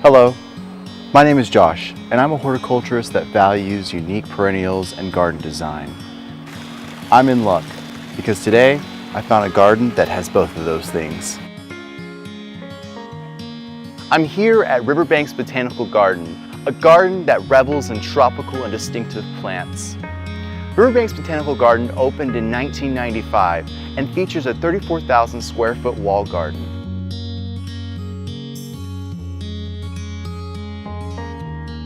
Hello, my name is Josh, and I'm a horticulturist that values unique perennials and garden design. I'm in luck because today I found a garden that has both of those things. I'm here at Riverbanks Botanical Garden, a garden that revels in tropical and distinctive plants. Riverbanks Botanical Garden opened in 1995 and features a 34,000 square foot wall garden.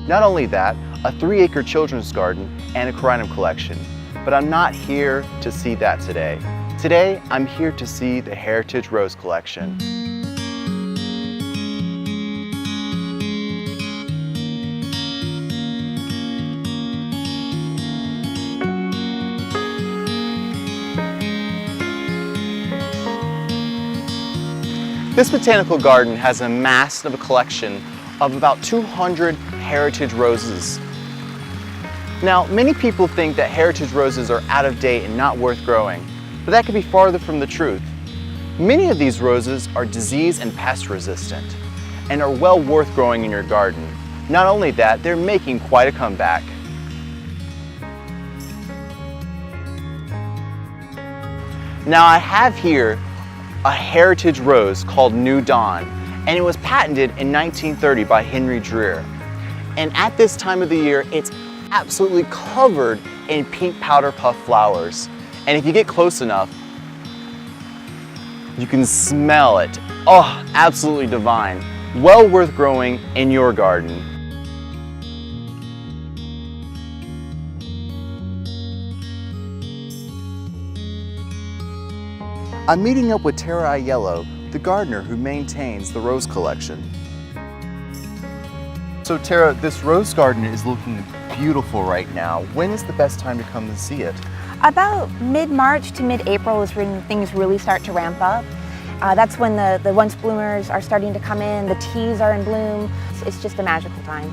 Not only that, a 3-acre children's garden and a corynum collection. But I'm not here to see that today. Today, I'm here to see the Heritage Rose Collection. This botanical garden has amassed a collection of about 200 heritage roses. Now, many people think that heritage roses are out of date and not worth growing, but that could be farther from the truth. Many of these roses are disease and pest resistant and are well worth growing in your garden. Not only that, they're making quite a comeback. Now, I have here a heritage rose called New Dawn, and it was patented in 1930 by Henry Dreer. And at this time of the year, it's absolutely covered in pink powder puff flowers. And if you get close enough, you can smell it. Oh, absolutely divine. Well worth growing in your garden. I'm meeting up with Terra Eillo, the gardener who maintains the rose collection. So Terra, this rose garden is looking beautiful right now. When is the best time to come and see it? About mid-March to mid-April is when things really start to ramp up. That's when the once bloomers are starting to come in, the teas are in bloom. It's just a magical time.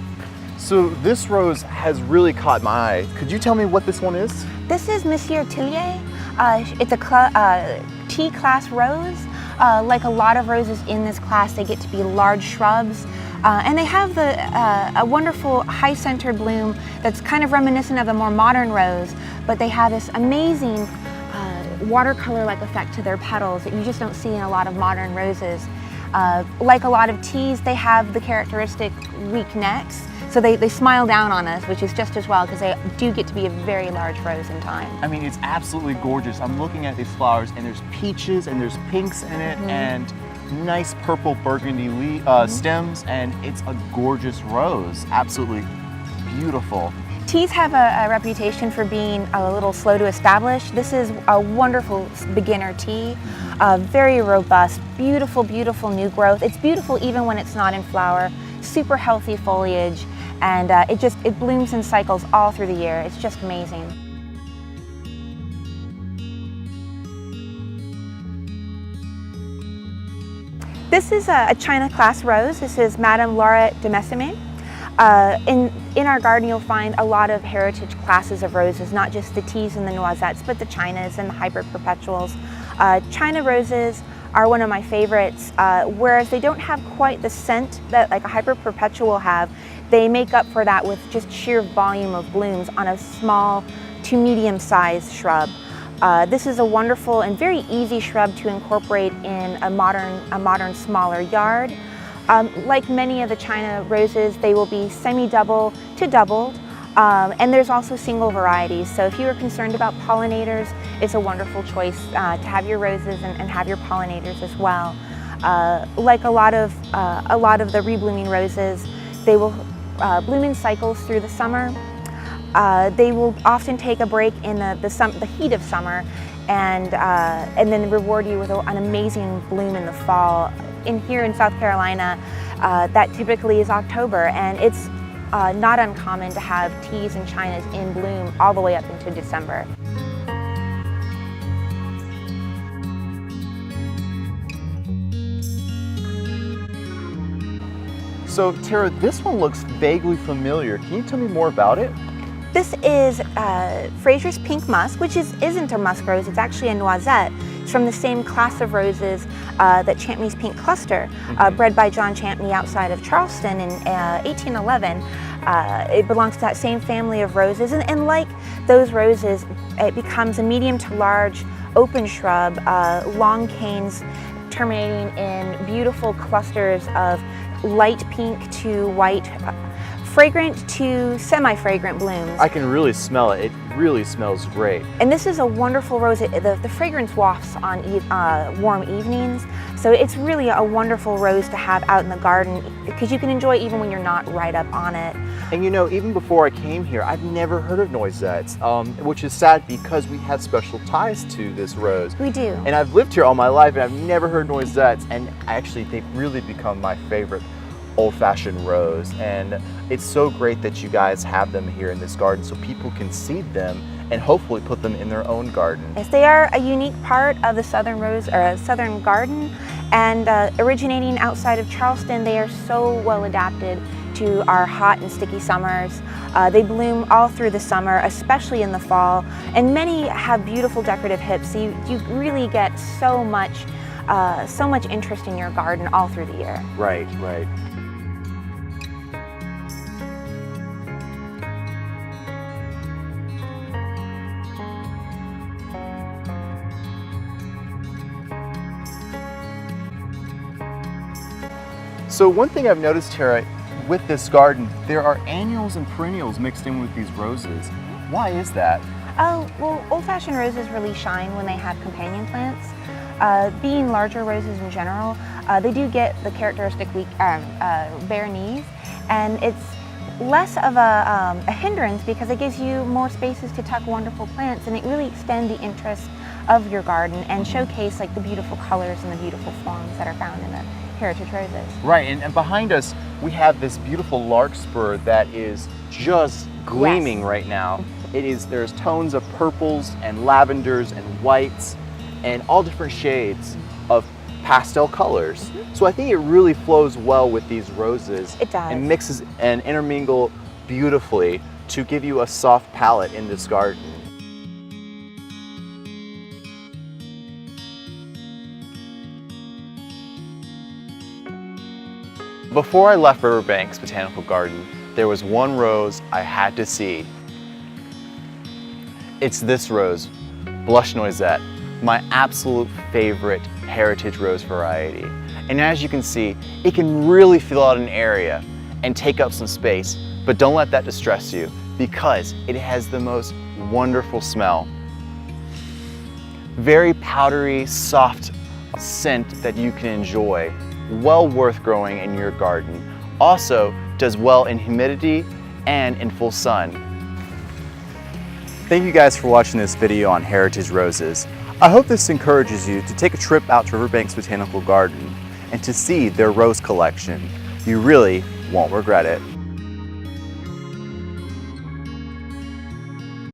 So this rose has really caught my eye. Could you tell me what this one is? This is Monsieur. It's a T-class rose. Like a lot of roses in this class, they get to be large shrubs. And they have a wonderful high-centered bloom that's kind of reminiscent of the more modern rose, but they have this amazing watercolor-like effect to their petals that you just don't see in a lot of modern roses. Like a lot of teas, they have the characteristic weak necks, so they smile down on us, which is just as well because they do get to be a very large rose in time. I mean, it's absolutely gorgeous. I'm looking at these flowers and there's peaches and there's pinks in it and nice purple burgundy stems, and it's a gorgeous rose. Absolutely beautiful. Teas have a reputation for being a little slow to establish. This is a wonderful beginner tea, very robust, beautiful, beautiful new growth. It's beautiful even when it's not in flower, super healthy foliage, and it blooms in cycles all through the year. It's just amazing. This is a China class rose. This is Madame Laurette de Messime. In our garden you'll find a lot of heritage classes of roses, not just the teas and the noisettes, but the Chinas and the hybrid perpetuals. China roses are one of my favorites, whereas they don't have quite the scent that like a hybrid perpetual will have. They make up for that with just sheer volume of blooms on a small to medium-sized shrub. This is a wonderful and very easy shrub to incorporate in a modern smaller yard. Like many of the China roses, they will be semi-double to doubled, and there's also single varieties. So if you are concerned about pollinators, it's a wonderful choice to have your roses and have your pollinators as well. Like a lot of the reblooming roses, they will bloom in cycles through the summer. They will often take a break in the heat of summer and then reward you with an amazing bloom in the fall. Here in South Carolina, that typically is October, and it's not uncommon to have teas and Chinas in bloom all the way up into December. So Terra, this one looks vaguely familiar. Can you tell me more about it? This is Fraziers pink musk, which isn't a musk rose, it's actually a noisette. It's from the same class of roses that Champney's Pink Cluster, bred by John Champney outside of Charleston in 1811. It belongs to that same family of roses, and like those roses, it becomes a medium to large open shrub, long canes terminating in beautiful clusters of light pink to white, fragrant to semi-fragrant blooms. I can really smell it. It really smells great. And this is a wonderful rose. The fragrance wafts on warm evenings. So it's really a wonderful rose to have out in the garden because you can enjoy even when you're not right up on it. And you know, even before I came here, I've never heard of Noisettes, which is sad because we have special ties to this rose. We do. And I've lived here all my life and I've never heard Noisettes, and actually they've really become my favorite old-fashioned rose. And it's so great that you guys have them here in this garden so people can seed them and hopefully put them in their own garden. Yes, they are a unique part of the southern rose or southern garden, and originating outside of Charleston, they are so well adapted to our hot and sticky summers. They bloom all through the summer, especially in the fall, and many have beautiful decorative hips. So you really get so much interest in your garden all through the year. Right, right. So one thing I've noticed, Terra, with this garden, there are annuals and perennials mixed in with these roses. Why is that? Oh, well, old-fashioned roses really shine when they have companion plants. Being larger roses in general, they do get the characteristic weak, bare knees, and it's less of a hindrance because it gives you more spaces to tuck wonderful plants, and it really extends the interest of your garden and showcase like the beautiful colors and the beautiful forms that are found in the heritage roses. Right, and behind us we have this beautiful larkspur that is just gleaming right now. There's tones of purples and lavenders and whites and all different shades of pastel colors. So I think it really flows well with these roses. It does. And mixes and intermingle beautifully to give you a soft palette in this garden. Before I left Riverbanks Botanical Garden, there was one rose I had to see. It's this rose, Blush Noisette, my absolute favorite heritage rose variety. And as you can see, it can really fill out an area and take up some space, but don't let that distress you because it has the most wonderful smell. Very powdery, soft scent that you can enjoy. Well worth growing in your garden. Also does well in humidity and in full sun. Thank you guys for watching this video on heritage roses. I hope this encourages you to take a trip out to Riverbanks Botanical Garden and to see their rose collection. You really won't regret it.